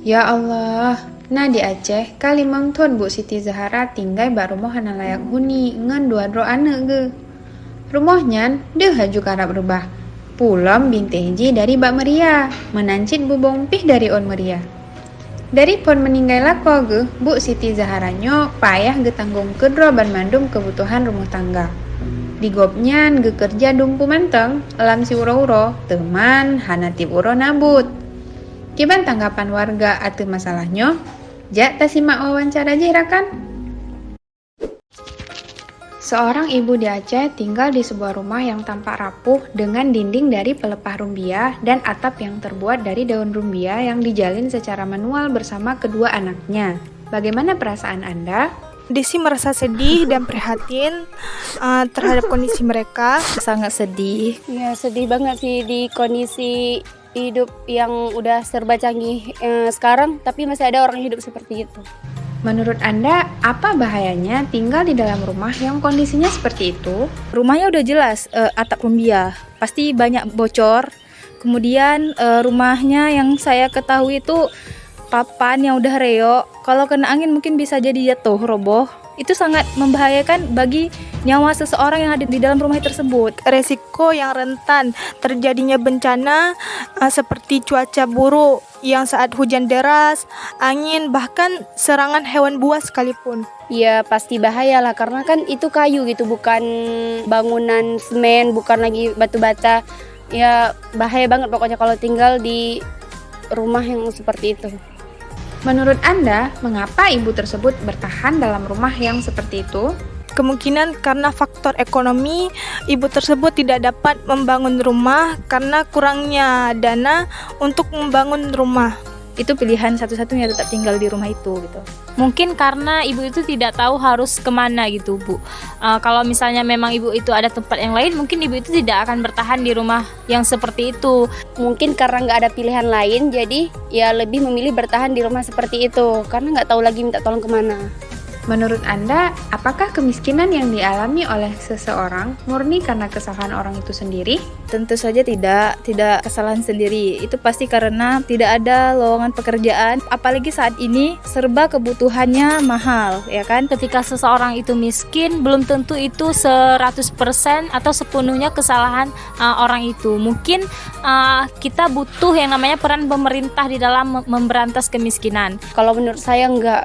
Ya Allah, nah di Aceh, Kalimang Thun Bu Siti Zahara tinggal bak rumah hana layak huni, ngan dua dro ane ge. Rumahnya, deh haju karap berubah. Pulam binteji dari Bak Meria, menancit bubong pih dari On Meria. Dari pon meninggal lako ge, Bu Siti Zaharanyo payah ge tanggung kedro ban mandum kebutuhan rumah tangga. Di gopnyan ge kerja dumpu manteng, elam si uro-uro, teman hanatip uro nabut. Kiban tanggapan warga atu masalahnya? Jak ta simak wawancara jirakan. Seorang ibu di Aceh tinggal di sebuah rumah yang tampak rapuh dengan dinding dari pelepah rumbia dan atap yang terbuat dari daun rumbia yang dijalin secara manual bersama kedua anaknya. Bagaimana perasaan Anda? Desi merasa sedih dan prihatin terhadap kondisi mereka. Sangat sedih. Ya sedih banget sih di kondisi hidup yang udah serba canggih sekarang, tapi masih ada orang hidup seperti itu. Menurut Anda, apa bahayanya tinggal di dalam rumah yang kondisinya seperti itu? Rumahnya udah jelas atap rumbia, pasti banyak bocor. Kemudian rumahnya yang saya ketahui itu papan yang udah reok. Kalau kena angin mungkin bisa jadi jatuh, roboh. Itu sangat membahayakan bagi nyawa seseorang yang ada di dalam rumah tersebut. Resiko yang rentan terjadinya bencana seperti cuaca buruk yang saat hujan deras, angin, bahkan serangan hewan buas sekalipun. Ya pasti bahaya lah, karena kan itu kayu gitu, bukan bangunan semen, bukan lagi batu bata. Ya bahaya banget pokoknya kalau tinggal di rumah yang seperti itu. Menurut Anda, mengapa ibu tersebut bertahan dalam rumah yang seperti itu? Kemungkinan karena faktor ekonomi, ibu tersebut tidak dapat membangun rumah karena kurangnya dana untuk membangun rumah. Itu pilihan satu-satunya tetap tinggal di rumah itu gitu. Mungkin karena ibu itu tidak tahu harus kemana gitu Bu. Kalau misalnya memang ibu itu ada tempat yang lain, mungkin ibu itu tidak akan bertahan di rumah yang seperti itu. Mungkin karena nggak ada pilihan lain, jadi ya lebih memilih bertahan di rumah seperti itu, karena nggak tahu lagi minta tolong kemana. Menurut Anda, apakah kemiskinan yang dialami oleh seseorang murni karena kesalahan orang itu sendiri? Tentu saja tidak kesalahan sendiri. Itu pasti karena tidak ada lowongan pekerjaan, apalagi saat ini serba kebutuhannya mahal, ya kan? Ketika seseorang itu miskin, belum tentu itu 100% atau sepenuhnya kesalahan orang itu. Mungkin kita butuh yang namanya peran pemerintah di dalam memberantas kemiskinan. Kalau menurut saya nggak,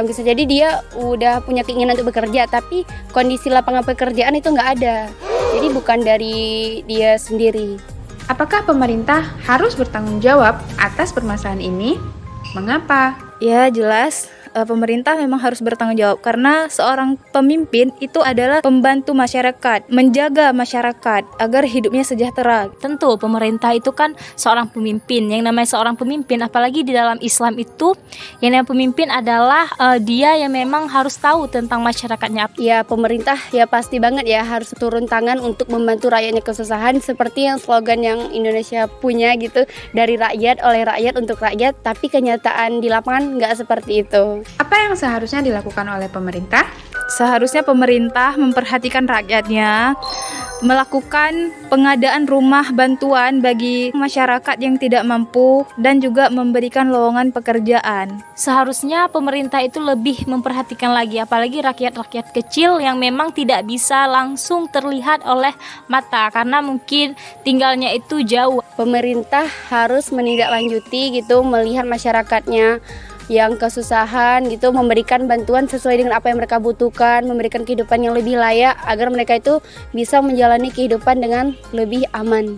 bisa jadi dia udah punya keinginan untuk bekerja, tapi kondisi lapangan pekerjaan itu nggak ada. Jadi bukan dari dia sendiri. Apakah pemerintah harus bertanggung jawab atas permasalahan ini? Mengapa? Ya jelas, pemerintah memang harus bertanggung jawab karena seorang pemimpin itu adalah pembantu masyarakat, menjaga masyarakat agar hidupnya sejahtera. Tentu pemerintah itu kan seorang pemimpin. Yang namanya seorang pemimpin, apalagi di dalam Islam itu, yang namanya pemimpin adalah dia yang memang harus tahu tentang masyarakatnya. Ya pemerintah ya pasti banget ya harus turun tangan untuk membantu rakyatnya kesusahan, seperti yang slogan yang Indonesia punya gitu, dari rakyat, oleh rakyat, untuk rakyat. Tapi kenyataan di lapangan nggak seperti itu. Apa yang seharusnya dilakukan oleh pemerintah? Seharusnya pemerintah memperhatikan rakyatnya, melakukan pengadaan rumah bantuan bagi masyarakat yang tidak mampu dan juga memberikan lowongan pekerjaan. Seharusnya pemerintah itu lebih memperhatikan lagi, apalagi rakyat-rakyat kecil yang memang tidak bisa langsung terlihat oleh mata karena mungkin tinggalnya itu jauh. Pemerintah harus menindaklanjuti gitu, melihat masyarakatnya yang kesusahan gitu, memberikan bantuan sesuai dengan apa yang mereka butuhkan, memberikan kehidupan yang lebih layak agar mereka itu bisa menjalani kehidupan dengan lebih aman.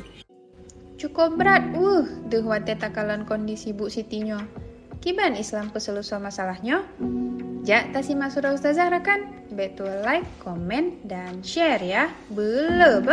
Cukup berat, deh wate takalan kondisi Bu Sitinyo. Kiban Islam peselusur masalahnya? Jak simak surah Ustazah kan? Betul like, komen, dan share ya. Belum.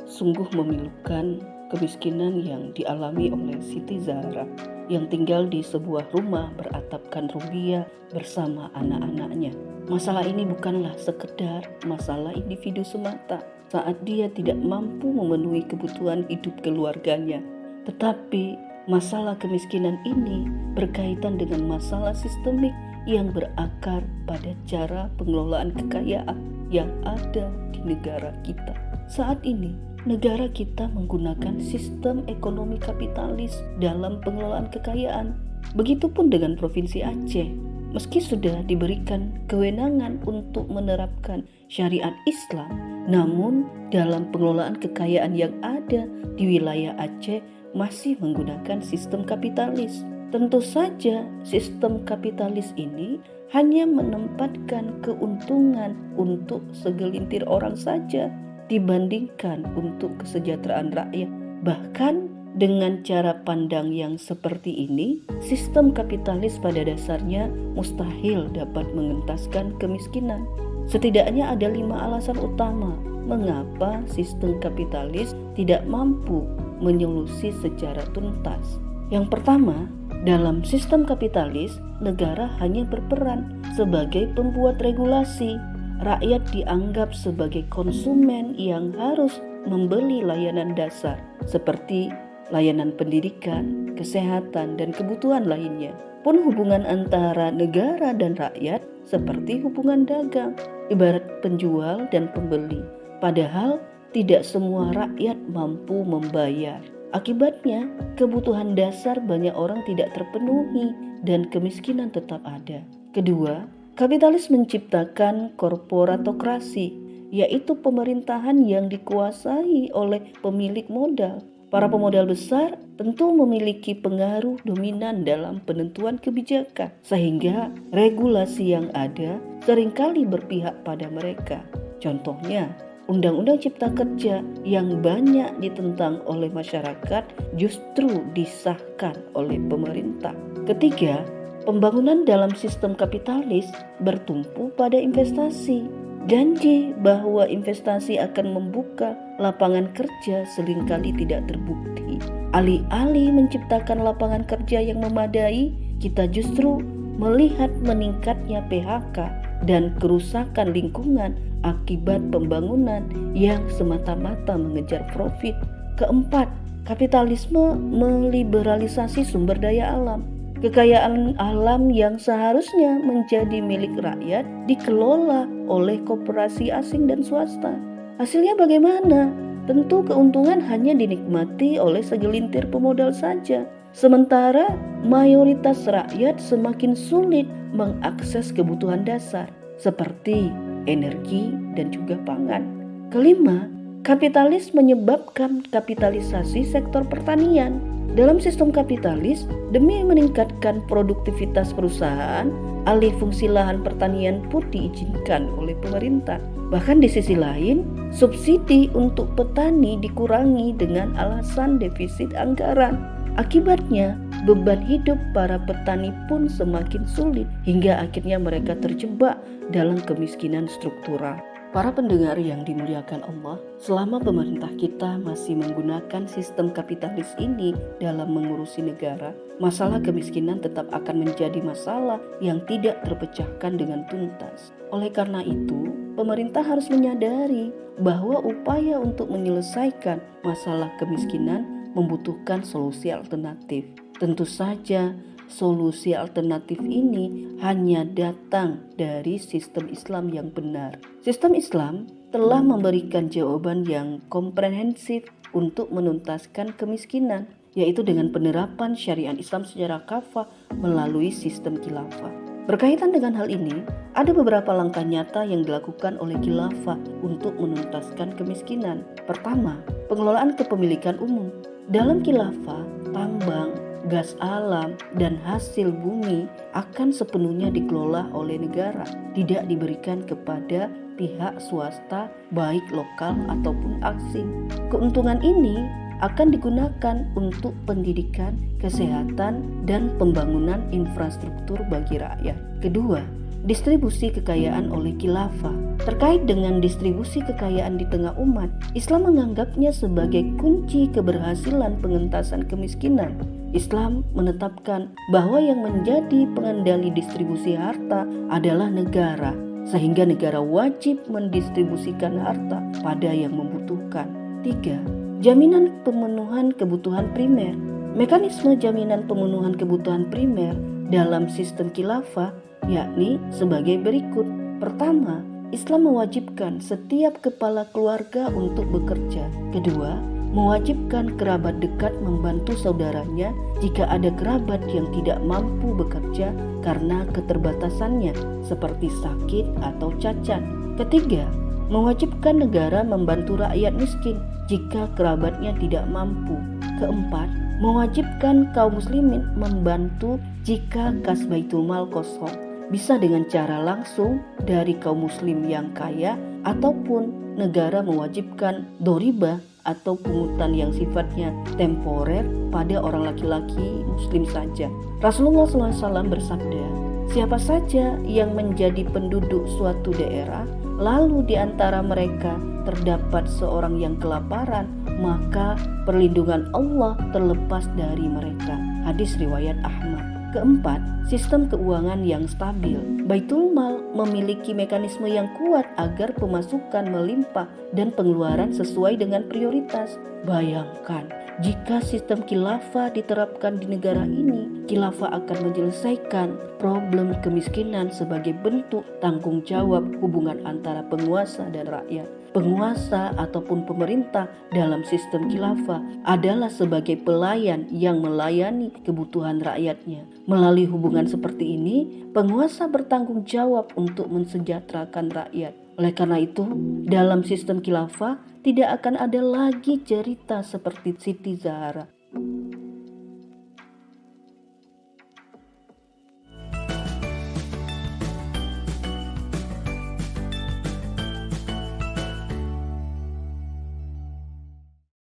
Sungguh memilukan kemiskinan yang dialami oleh Siti Zahara yang tinggal di sebuah rumah beratapkan rumbia bersama anak-anaknya. Masalah ini bukanlah sekedar masalah individu semata saat dia tidak mampu memenuhi kebutuhan hidup keluarganya, tetapi masalah kemiskinan ini berkaitan dengan masalah sistemik yang berakar pada cara pengelolaan kekayaan yang ada di negara kita. Saat ini negara kita menggunakan sistem ekonomi kapitalis dalam pengelolaan kekayaan. Begitupun dengan Provinsi Aceh. Meski sudah diberikan kewenangan untuk menerapkan syariat Islam, namun dalam pengelolaan kekayaan yang ada di wilayah Aceh masih menggunakan sistem kapitalis. Tentu saja sistem kapitalis ini hanya menempatkan keuntungan untuk segelintir orang saja dibandingkan untuk kesejahteraan rakyat. Bahkan dengan cara pandang yang seperti ini, sistem kapitalis pada dasarnya mustahil dapat mengentaskan kemiskinan. Setidaknya ada 5 alasan utama mengapa sistem kapitalis tidak mampu menyolusi secara tuntas. Yang pertama, dalam sistem kapitalis, negara hanya berperan sebagai pembuat regulasi. Rakyat dianggap sebagai konsumen yang harus membeli layanan dasar seperti layanan pendidikan, kesehatan, dan kebutuhan lainnya. Pun hubungan antara negara dan rakyat seperti hubungan dagang, ibarat penjual dan pembeli. Padahal tidak semua rakyat mampu membayar. Akibatnya, kebutuhan dasar banyak orang tidak terpenuhi dan kemiskinan tetap ada. Kedua, kapitalis menciptakan korporatokrasi, yaitu pemerintahan yang dikuasai oleh pemilik modal. Para pemodal besar tentu memiliki pengaruh dominan dalam penentuan kebijakan, sehingga regulasi yang ada seringkali berpihak pada mereka. Contohnya, Undang-Undang Cipta Kerja yang banyak ditentang oleh masyarakat justru disahkan oleh pemerintah. Ketiga, pembangunan dalam sistem kapitalis bertumpu pada investasi. Janji bahwa investasi akan membuka lapangan kerja seringkali tidak terbukti. Alih-alih menciptakan lapangan kerja yang memadai, kita justru melihat meningkatnya PHK dan kerusakan lingkungan akibat pembangunan yang semata-mata mengejar profit. Keempat, kapitalisme meliberalisasi sumber daya alam. Kekayaan alam yang seharusnya menjadi milik rakyat dikelola oleh koperasi asing dan swasta. Hasilnya bagaimana? Tentu keuntungan hanya dinikmati oleh segelintir pemodal saja. Sementara mayoritas rakyat semakin sulit mengakses kebutuhan dasar seperti energi dan juga pangan. Kelima, kapitalis menyebabkan kapitalisasi sektor pertanian. Dalam sistem kapitalis, demi meningkatkan produktivitas perusahaan, alih fungsi lahan pertanian pun diizinkan oleh pemerintah. Bahkan di sisi lain, subsidi untuk petani dikurangi dengan alasan defisit anggaran. Akibatnya, beban hidup para petani pun semakin sulit hingga akhirnya mereka terjebak dalam kemiskinan struktural. Para pendengar yang dimuliakan Allah, selama pemerintah kita masih menggunakan sistem kapitalis ini dalam mengurusi negara, masalah kemiskinan tetap akan menjadi masalah yang tidak terpecahkan dengan tuntas. Oleh karena itu, pemerintah harus menyadari bahwa upaya untuk menyelesaikan masalah kemiskinan membutuhkan solusi alternatif. Tentu saja, solusi alternatif ini hanya datang dari sistem Islam yang benar. Sistem Islam telah memberikan jawaban yang komprehensif untuk menuntaskan kemiskinan, yaitu dengan penerapan syariat Islam secara kafah melalui sistem khilafah. Berkaitan dengan hal ini, ada beberapa langkah nyata yang dilakukan oleh khilafah untuk menuntaskan kemiskinan. Pertama, pengelolaan kepemilikan umum. Dalam khilafah, tambang, gas alam, dan hasil bumi akan sepenuhnya dikelola oleh negara, tidak diberikan kepada pihak swasta baik lokal ataupun asing. Keuntungan ini akan digunakan untuk pendidikan, kesehatan, dan pembangunan infrastruktur bagi rakyat. Kedua, distribusi kekayaan oleh khilafah. Terkait dengan distribusi kekayaan di tengah umat, Islam menganggapnya sebagai kunci keberhasilan pengentasan kemiskinan. Islam menetapkan bahwa yang menjadi pengendali distribusi harta adalah negara, sehingga negara wajib mendistribusikan harta pada yang membutuhkan. 3. Jaminan pemenuhan kebutuhan primer. Mekanisme jaminan pemenuhan kebutuhan primer dalam sistem khilafah yakni sebagai berikut. Pertama, Islam mewajibkan setiap kepala keluarga untuk bekerja. Kedua, mewajibkan kerabat dekat membantu saudaranya jika ada kerabat yang tidak mampu bekerja karena keterbatasannya seperti sakit atau cacat. Ketiga, mewajibkan negara membantu rakyat miskin jika kerabatnya tidak mampu. Keempat, mewajibkan kaum muslimin membantu jika kas Baitul Mal kosong, bisa dengan cara langsung dari kaum muslim yang kaya ataupun negara mewajibkan doriba atau pungutan yang sifatnya temporer pada orang laki-laki muslim saja. Rasulullah SAW bersabda, siapa saja yang menjadi penduduk suatu daerah, lalu di antara mereka terdapat seorang yang kelaparan, maka perlindungan Allah terlepas dari mereka. Hadis riwayat Ahmad. Keempat, sistem keuangan yang stabil. Baitul Mal memiliki mekanisme yang kuat agar pemasukan melimpah dan pengeluaran sesuai dengan prioritas. Bayangkan, jika sistem khilafah diterapkan di negara ini, khilafah akan menyelesaikan problem kemiskinan sebagai bentuk tanggung jawab hubungan antara penguasa dan rakyat. Penguasa ataupun pemerintah dalam sistem khilafah adalah sebagai pelayan yang melayani kebutuhan rakyatnya. Melalui hubungan seperti ini, penguasa bertanggung jawab untuk mensejahterakan rakyat. Oleh karena itu, dalam sistem khilafah tidak akan ada lagi cerita seperti Siti Zahra